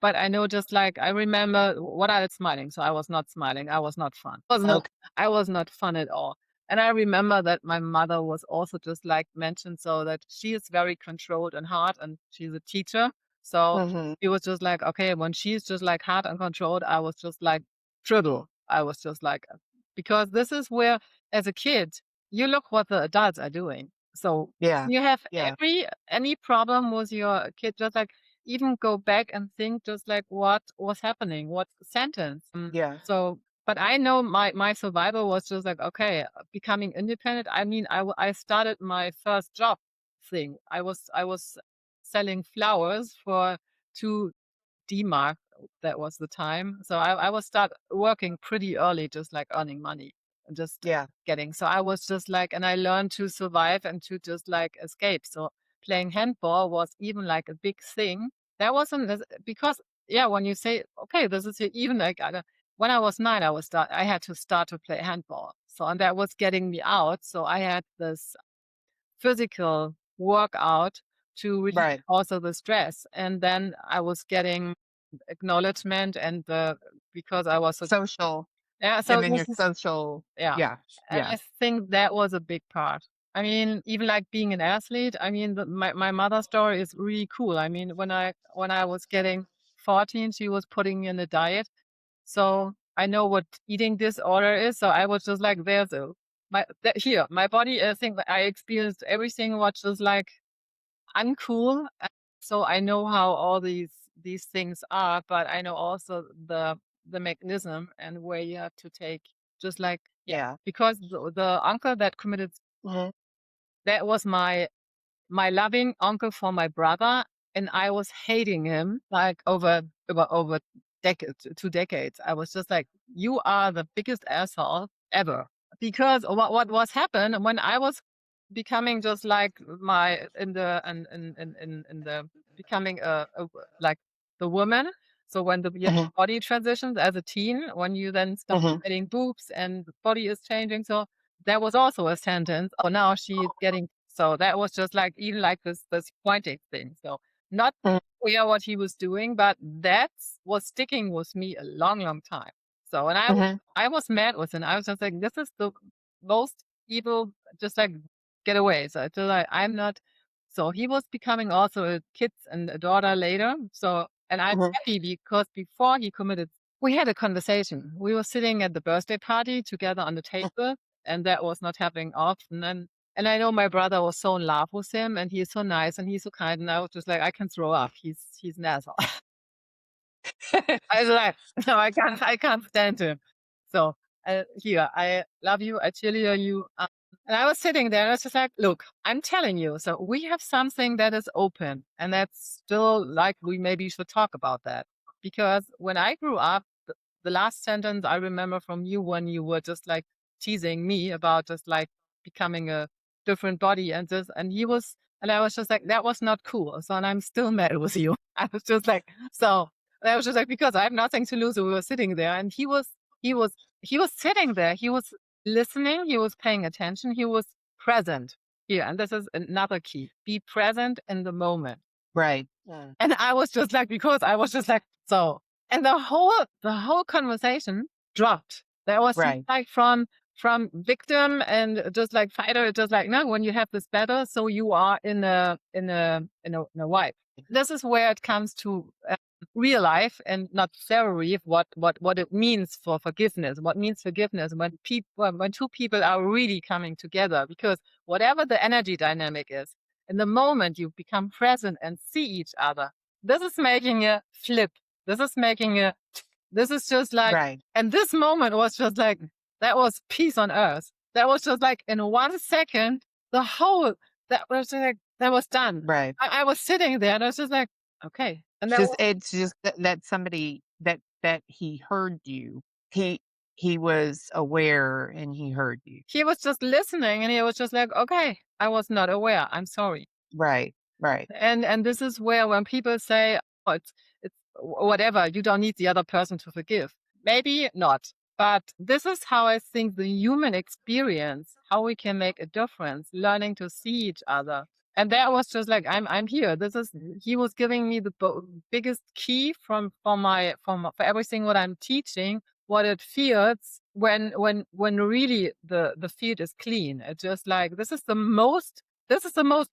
but I know just like I remember what I was smiling. So I was not smiling. I was not fun. Okay. I was not fun at all. And I remember that my mother was also just like mentioned so that she is very controlled and hard, and she's a teacher. So Mhm. it was just like, okay, when she's just like hard and controlled, I was just like triddle. I was just like, because this is where as a kid, you look what the adults are doing. So Yeah. you have Yeah. any problem with your kid, just like even go back and think just like what was happening, what sentence. Yeah. So, but I know my survival was just like, okay, becoming independent. I mean, I started my first job thing. I was selling flowers for 2 D-mark. That was the time. So I was start working pretty early, just like earning money and just Yeah. getting. So I was just like, and I learned to survive and to just like escape. So playing handball was even like a big thing. That wasn't because yeah, when you say okay, this is even like when I was 9, I had to start to play handball. So, and that was getting me out. So I had this physical workout to relieve Right. also the stress. And then I was getting acknowledgement and because I was so, Social, yeah. So giving your this is, social. yeah. Yeah. And Yeah. I think that was a big part. I mean, even like being an athlete, I mean, my mother's story is really cool. I mean, when I was getting 14, she was putting me in a diet. So I know what eating disorder is. So I was just like, there's a here, my body. I think that I experienced everything what was like uncool. So I know how all these things are, but I know also the mechanism and where you have to take just like, yeah, Yeah. because the uncle that committed, Mhm. that was my loving uncle for my brother, and I was hating him like over decades, 2 decades. I was just like, you are the biggest asshole ever. Because what was happened when I was becoming just like my in the becoming like the woman. So when the Mhm. body transitions as a teen, when you then start Mhm. getting boobs and the body is changing, so that was also a sentence. Oh, now she's getting. So that was just like even like this pointing thing. So not Mhm. clear what he was doing, but that was sticking with me a long, long time. So and Mhm. I was mad with him. I was just like, this is the most evil. Just like get away. So I feel like I'm not. So he was becoming also a kid and a daughter later. So and I'm Mhm. happy because before he committed, we had a conversation. We were sitting at the birthday party together on the table, and that was not happening often. And I know my brother was so in love with him, and he's so nice and he's so kind. And I was just like, I can throw up. He's an asshole. I was like, no, I can't stand him. So here, I love you. I cheerleader you. And I was sitting there and I was just like, look, I'm telling you. So we have something that is open, and that's still like we maybe should talk about that because when I grew up, the last sentence I remember from you when you were just like teasing me about just like becoming a different body and just and he was and I was just like that was not cool. So and I'm still mad with you. I was just like so and I was just like because I have nothing to lose. So we were sitting there and he was he was sitting there. He was listening. He was paying attention. He was present here. And this is another key. Be present in the moment. Right. Mm. And I was just like, because I was just like, so, and the whole conversation dropped. There was just Right. like from victim and just like fighter, just like, no, when you have this battle, so you are in a wipe. This is where it comes to real life and not theory, what it means for forgiveness, what means forgiveness when two people are really coming together, because whatever the energy dynamic is, in the moment you become present and see each other, this is making a flip. This is making a, this is just like, Right. and this moment was just like, that was peace on earth. That was just like in 1 second, the whole, that was just like, that was done. Right. I was sitting there and I was just like, okay. And that was, It's just that somebody that he heard you. He he was aware and he heard you. he was just listening and he was just like, okay, I was not aware. I'm sorry. Right. Right. And this is where when people say, oh, it's whatever, you don't need the other person to forgive. Maybe not. But this is how I think the human experience, how we can make a difference, learning to see each other. And that was just like, I'm here. This is he was giving me the biggest key for everything what I'm teaching, what it feels when really the field is clean. It's just like this is the most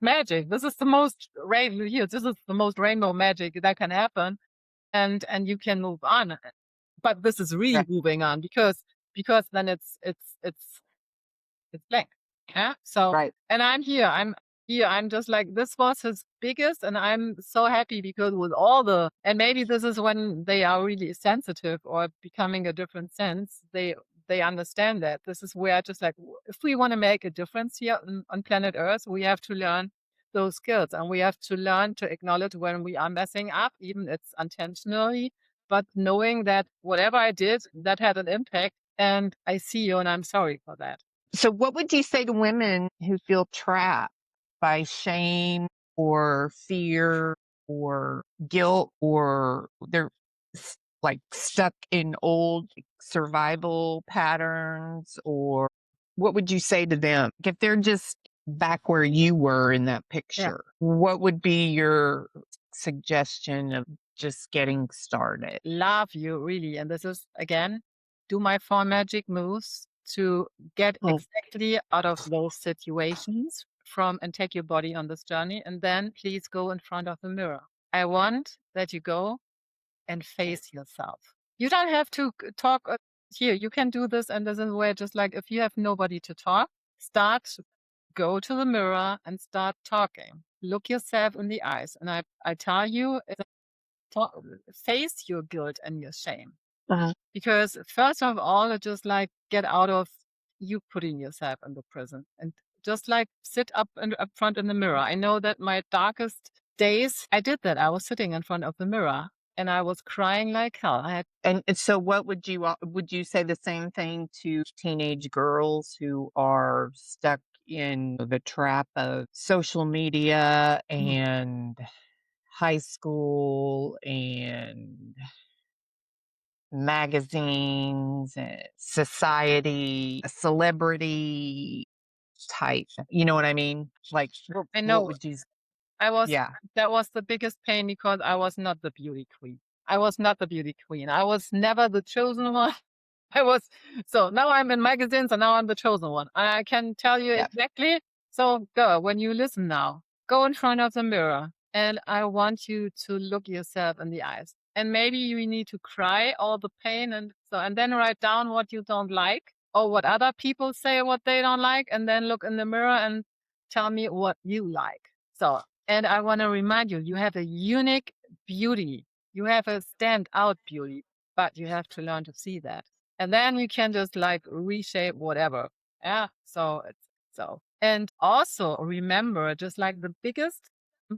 magic. This is the most here. This is the most rainbow magic that can happen, and you can move on. But this is really Right. moving on because then it's blank. Yeah. So, Right. and I'm here. I'm here. I'm just like, this was his biggest. And I'm so happy because with all and maybe this is when they are really sensitive or becoming a different sense. They understand that this is where just like, if we want to make a difference here on planet Earth, we have to learn those skills and we have to learn to acknowledge when we are messing up, even it's intentionally, but knowing that whatever I did, that had an impact and I see you and I'm sorry for that. So what would you say to women who feel trapped by shame or fear or guilt, or they're like stuck in old survival patterns, or what would you say to them? If they're just back where you were in that picture, what would be your suggestion of just getting started? Love you, really. And this is, again, do my 4 magic moves to get exactly out of those situations and take your body on this journey. And then please go in front of the mirror. I want that you go and face yourself. You don't have to talk here. You can do this, and this is where, just like, if you have nobody to talk, go to the mirror and start talking. Look yourself in the eyes. And I tell you, face your guilt and your shame. Because first of all, it just like get out of you putting yourself in the prison, and just like sit up front in the mirror. I know that my darkest days, I did that. I was sitting in front of the mirror and I was crying like hell. And so what would you say the same thing to teenage girls who are stuck in the trap of social media and high school and magazines and society, celebrity type, you know what I mean? Like, I know. what would you That was the biggest pain, because I was not the beauty queen. I was never the chosen one. So now I'm in magazines, and now I'm the chosen one. I can tell you exactly. So girl, when you listen now, go in front of the mirror, and I want you to look yourself in the eyes. And maybe you need to cry all the pain, and then write down what you don't like, or what other people say what they don't like, and then look in the mirror and tell me what you like. So, and I want to remind you, you have a unique beauty. You have a standout beauty, but you have to learn to see that. And then you can just like reshape whatever. Yeah. And also remember, just like the biggest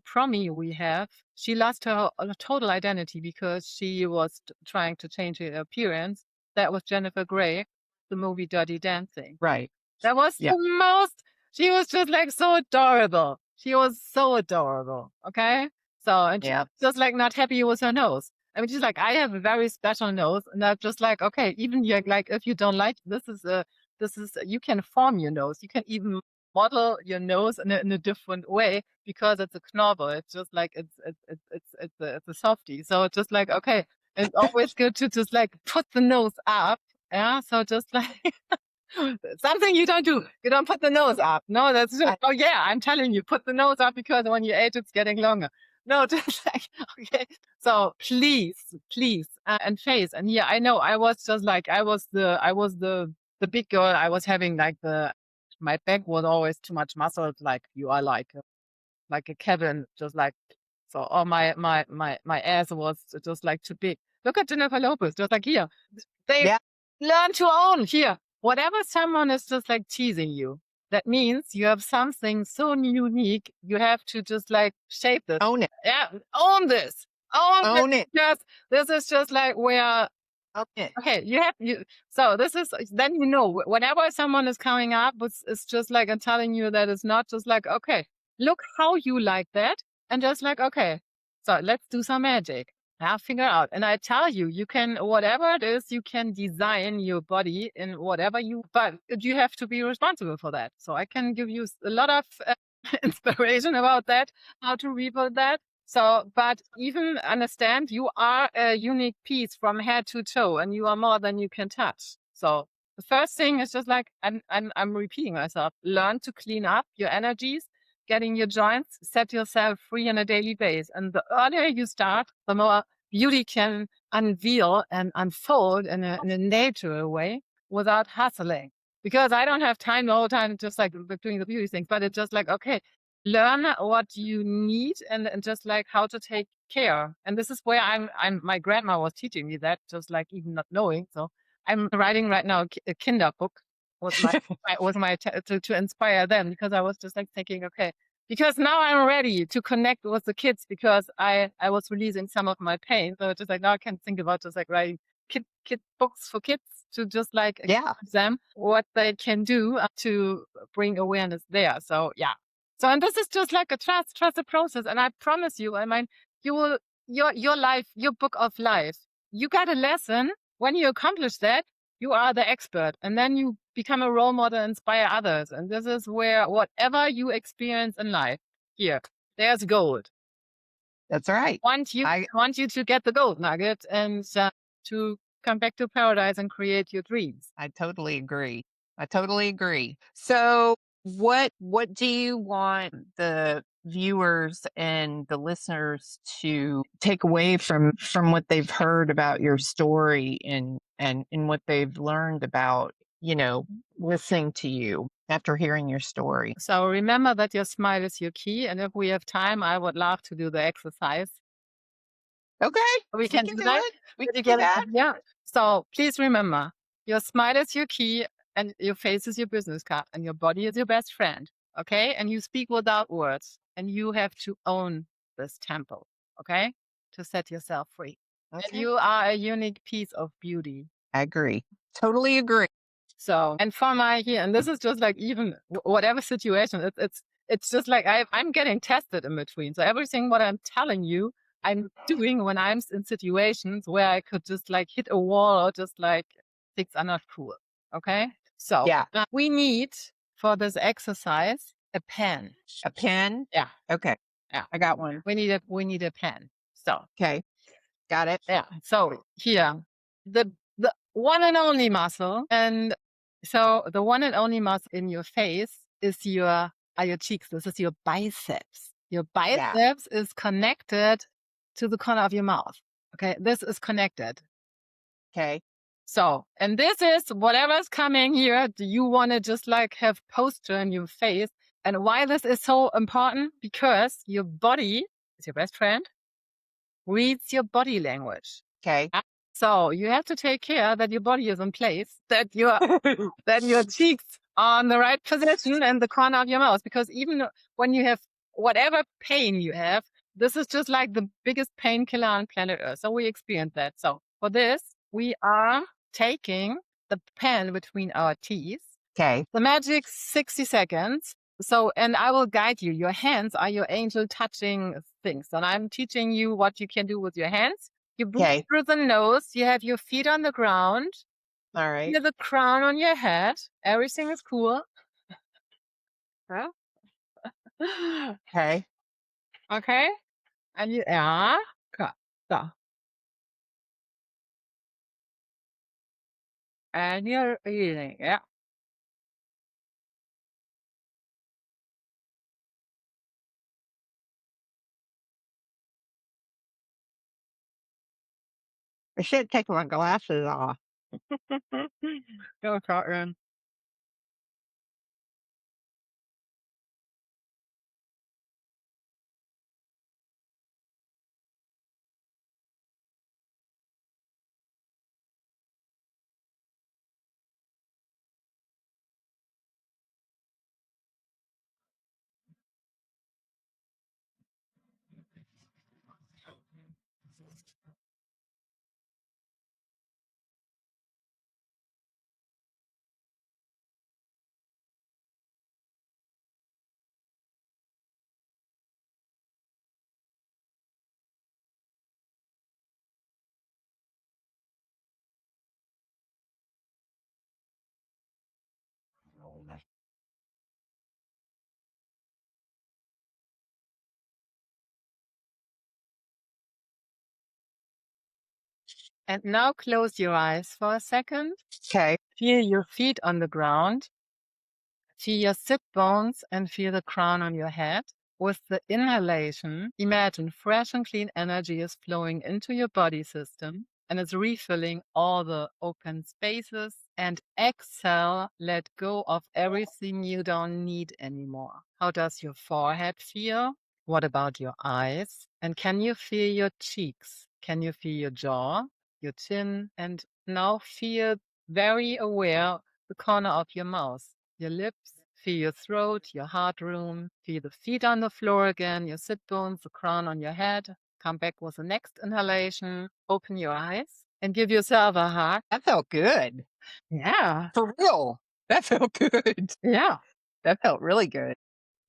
promi we have, she lost her total identity because she was trying to change her appearance. That was Jennifer Grey, the movie Dirty Dancing. Right. That was the most, she was just like so adorable. She was so adorable. Okay. So, and she was just like not happy with her nose. I mean, she's like, I have a very special nose. And I'm just like, okay, even you're like, if you don't like, you can form your nose. You can even model your nose in a different way, because it's a knobbel. It's just like, it's a softie. So it's just like, okay, it's always good to just like put the nose up. Yeah. So just like, something you don't do. You don't put the nose up. No, that's just, oh yeah, I'm telling you, put the nose up, because when you age, it's getting longer. No, just like, okay. So please, and face. And yeah, I know I was just like, I was the big girl. I was having like my back was always too much muscle. Like you are like a Kevin, just like, so, or my ass was just like too big. Look at Jennifer Lopez, just like here. They learn to own here. Whatever someone is just like teasing you, that means you have something so unique. You have to just like shape this. Own it. Yeah, own this. Own it. Yes, this is just like where. Okay, so this is, then whenever someone is coming up, it's just like and telling you that it's not just like, okay, look how you like that, and just like, okay, so let's do some magic. I'll figure out. And I tell you, you can, whatever it is, you can design your body in whatever but you have to be responsible for that. So I can give you a lot of inspiration about that, how to rebuild that. So, but even understand you are a unique piece from head to toe, and you are more than you can touch. So the first thing is just like, I'm repeating myself, learn to clean up your energies, getting your joints, set yourself free on a daily basis. And the earlier you start, the more beauty can unveil and unfold in a natural way without hustling. Because I don't have time the whole time just like doing the beauty things, but it's just like, okay, learn what you need and just like how to take care. And this is where my grandma was teaching me that, just like even not knowing. So I'm writing right now a kinder book to inspire them, because I was just like thinking, okay, because now I'm ready to connect with the kids, because I was releasing some of my pain. So just like now I can think about just like writing kid books for kids to just like teach them what they can do to bring awareness there. So yeah. So, and this is just like a trust the process. And I promise you, I mean, you will, your life, your book of life, you got a lesson. When you accomplish that, you are the expert. And then you become a role model, inspire others. And this is where whatever you experience in life, here, there's gold. That's right. Want you to get the gold nugget and to come back to paradise and create your dreams. I totally agree. So what do you want the viewers and the listeners to take away from what they've heard about your story and what they've learned about, listening to you after hearing your story? So remember that your smile is your key. And if we have time, I would love to do the exercise. Okay. We can do that. it. We can do that. Yeah. So please remember, your smile is your key and your face is your business card and your body is your best friend. Okay. And you speak without words and you have to own this temple. Okay. To set yourself free. Okay. And you are a unique piece of beauty. I agree. Totally agree. So, and for my here, and this is just like even whatever situation, it's just like I'm getting tested in between. So everything what I'm telling you, I'm doing when I'm in situations where I could just like hit a wall or just like things are not cool. Okay. So Yeah. We need for this exercise a pen. A pen? Yeah. Okay. Yeah. I got one. We need a pen. So okay. Got it. Yeah. So here, the one and only muscle, and so the one and only muscle in your face is your cheeks. This is your biceps. Your biceps is connected to the corner of your mouth. Okay, this is connected. Okay. So, and this is whatever's coming here. Do you want to just like have posture in your face? And why this is so important? Because your body is your best friend. Reads your body language. Okay. So you have to take care that your body is in place, that your cheeks are in the right position and the corner of your mouth. Because even when you have whatever pain you have, this is just like the biggest painkiller on planet Earth. So we experience that. So for this, we are taking the pen between our teeth. Okay. The magic 60 seconds. So, and I will guide you. Your hands are your angel touching things. And I'm teaching you what you can do with your hands. You breathe through the nose. You have your feet on the ground. All right. You have the crown on your head. Everything is cool. Huh? Okay. Okay. And you, so. And you're eating, yeah. I should take my glasses off. Go, Cartman. And now close your eyes for a second. Okay. Feel your feet on the ground. Feel your sit bones and feel the crown on your head. With the inhalation, imagine fresh and clean energy is flowing into your body system and it's refilling all the open spaces. And exhale, let go of everything you don't need anymore. How does your forehead feel? What about your eyes? And can you feel your cheeks? Can you feel your jaw, your chin? And now feel very aware the corner of your mouth, your lips, feel your throat, your heart room, feel the feet on the floor again, your sit bones, the crown on your head. Come back with the next inhalation. Open your eyes and give yourself a hug. That felt good. Yeah. For real. That felt good. Yeah. That felt really good.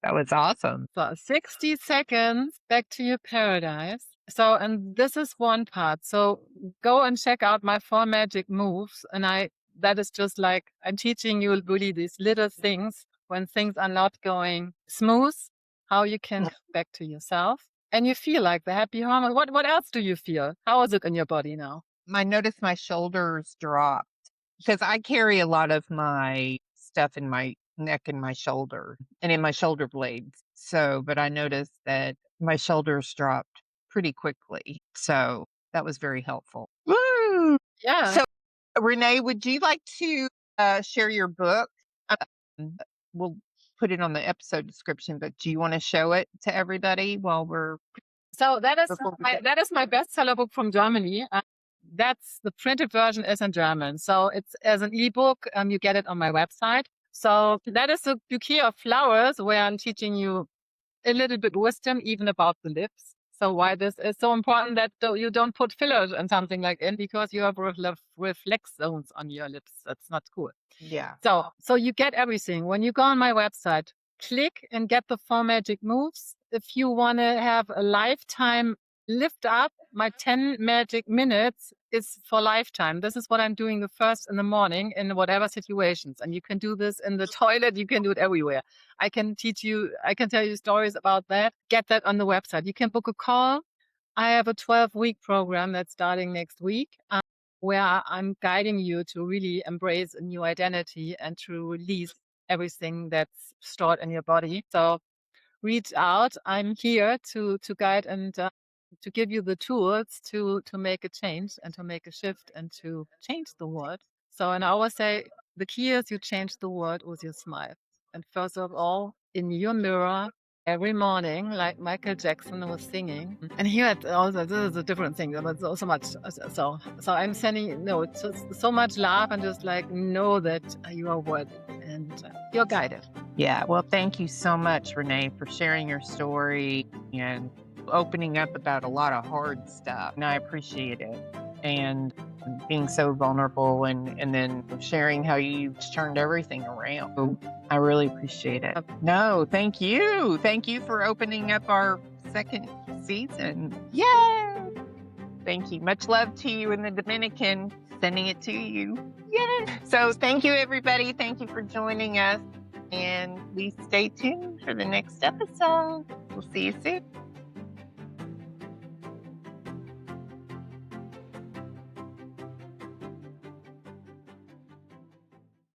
That was awesome. So 60 seconds back to your paradise. So, and this is one part. So go and check out my 4 magic moves. And I that is just like, I'm teaching you really these little things when things are not going smooth, how you can come back to yourself and you feel like the happy hormone. What else do you feel? How is it in your body now? I noticed my shoulders drop because I carry a lot of my stuff in my neck and my shoulder and in my shoulder blades. So, but I noticed that my shoulders dropped pretty quickly. So that was very helpful. Woo! Yeah. So, Renee, would you like to share your book? We'll put it on the episode description, but do you want to show it to everybody while we're... So that is my bestseller book from Germany. That's the printed version is in German. So it's as an ebook. You get it on my website. So that is a bouquet of flowers where I'm teaching you a little bit wisdom, even about the lips. So why this is so important that you don't put fillers and something like in because you have reflex zones on your lips. That's not cool. Yeah. So you get everything. When you go on my website, click and get the 4 magic moves. If you want to have a lifetime lift up, my 10 magic minutes is for lifetime. This is what I'm doing the first in the morning in whatever situations. And you can do this in the toilet. You can do it everywhere. I can teach you, I can tell you stories about that. Get that on the website. You can book a call. I have a 12-week program that's starting next week, where I'm guiding you to really embrace a new identity and to release everything that's stored in your body. So reach out. I'm here to guide and to give you the tools to make a change and to make a shift and to change the world. So, and I always say the key is you change the world with your smile. And first of all, in your mirror every morning, like Michael Jackson was singing. And here also, this is a different thing, but so much. So I'm sending so much love and just like know that you are worthy and you're guided. Yeah. Well, thank you so much, Renee, for sharing your story and opening up about a lot of hard stuff. And I appreciate it. And being so vulnerable and then sharing how you turned everything around. I really appreciate it. No, thank you. Thank you for opening up our second season. Yay! Thank you. Much love to you in the Dominican. Sending it to you. Yay! So thank you, everybody. Thank you for joining us. And please stay tuned for the next episode. We'll see you soon.